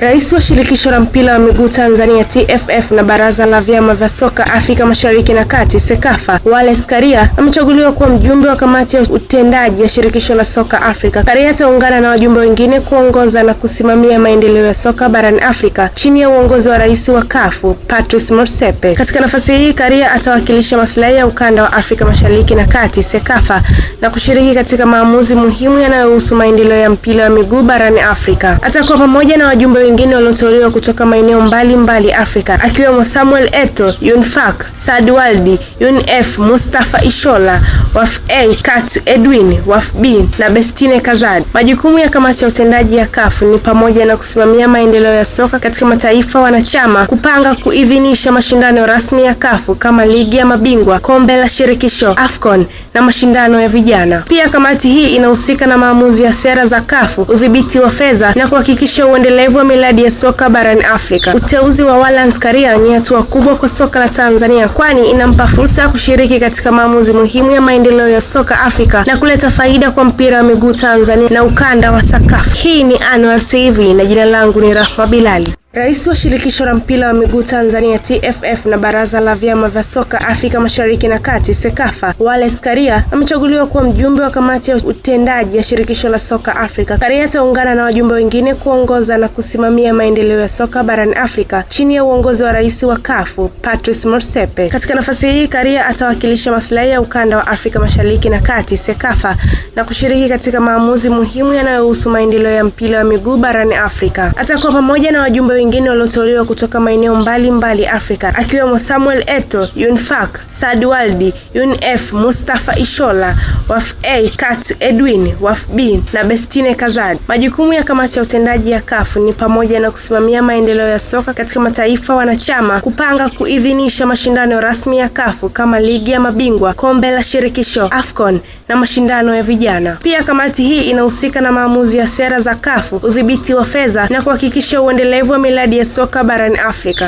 Rais wa shirikisho la mpira wa miguu Tanzania TFF na baraza la vyama vya soka Afrika Mashariki na Kati CECAFA, Wallace Karia amechaguliwa kuwa mjumbe wa kamati ya utendaji ya shirikisho la soka Afrika. Karia ataungana na wajumbe wengine kuongoza na kusimamia maendeleo ya soka barani Afrika chini ya uongozi wa rais wa CAF Patrice Motsepe. Katika nafasi hii, Karia atawakilisha maslahi ya ukanda wa Afrika Mashariki na Kati CECAFA na kushiriki katika maamuzi muhimu yanayohusu maendeleo ya mpira wa miguu barani Afrika. Atakuwa pamoja na wajumbe wengine walioteuliwa kutoka maeneo mbalimbali Afrika, akiwemo Samuel Eto'o, Yunfak, Saad Waldi, Yunf, Mustafa Ishola, Waf A, Katu Edwin, Waf B na Bestine Kazad. Majukumu ya kamati ya utendaji ya CAF ni pamoja na kusimamia maendeleo ya soka katika mataifa wanachama, kupanga kuidhinisha mashindano rasmi ya CAF kama ligi ya mabingwa, kombe la shirikisho, AFCON na mashindano ya vijana. Pia kamati hii inahusika na maamuzi ya sera za CAF, udhibiti wa fedha na kuhakikisha uendelevu wa miradi ya soka barani Afrika. Uteuzi wa Wallace Karia ni hatua kubwa kwa soka la Tanzania, kwani inampa fursa ya kushiriki katika maamuzi muhimu ya maendeleo ya soka Afrika na kuleta faida kwa mpira wa miguu Tanzania na ukanda wa CECAFA. Hii ni Annual TV na jina langu ni Rahma Bilali. Rais wa shirikisho la mpira wa miguu Tanzania TFF na baraza la vyama vya soka Afrika Mashariki na Kati CECAFA, Wallace Karia amechaguliwa kuwa mjumbe wa kamati ya utendaji ya shirikisho la soka Afrika. Karia ataungana na wajumbe wengine kuongoza na kusimamia maendeleo ya soka barani Afrika chini ya uongozi wa rais wa CAF Patrice Motsepe. Katika nafasi hii, Karia atawakilisha maslahi ya ukanda wa Afrika Mashariki na Kati CECAFA na kushiriki katika maamuzi muhimu yanayohusu maendeleo ya mpira wa miguu barani Afrika. Atakuwa pamoja na wajumbe wengine walioteuliwa kutoka maeneo mbalimbali Afrika, akiwemo Samuel Eto'o, Yunfak, Saad Waldi, Yunf, Mustafa Ishola, Waf A, Katu Edwin, Waf B na Bestine Kazad. Majukumu ya kamati ya utendaji ya CAF ni pamoja na kusimamia maendeleo ya soka katika mataifa wanachama, kupanga kuidhinisha mashindano rasmi ya CAF kama ligi ya mabingwa, kombe la shirikisho, AFCON na mashindano ya vijana. Pia kamati hii inahusika na maamuzi ya sera za CAF, udhibiti wa fedha na kuhakikisha uendelevu wa miradi ya soka barani Afrika.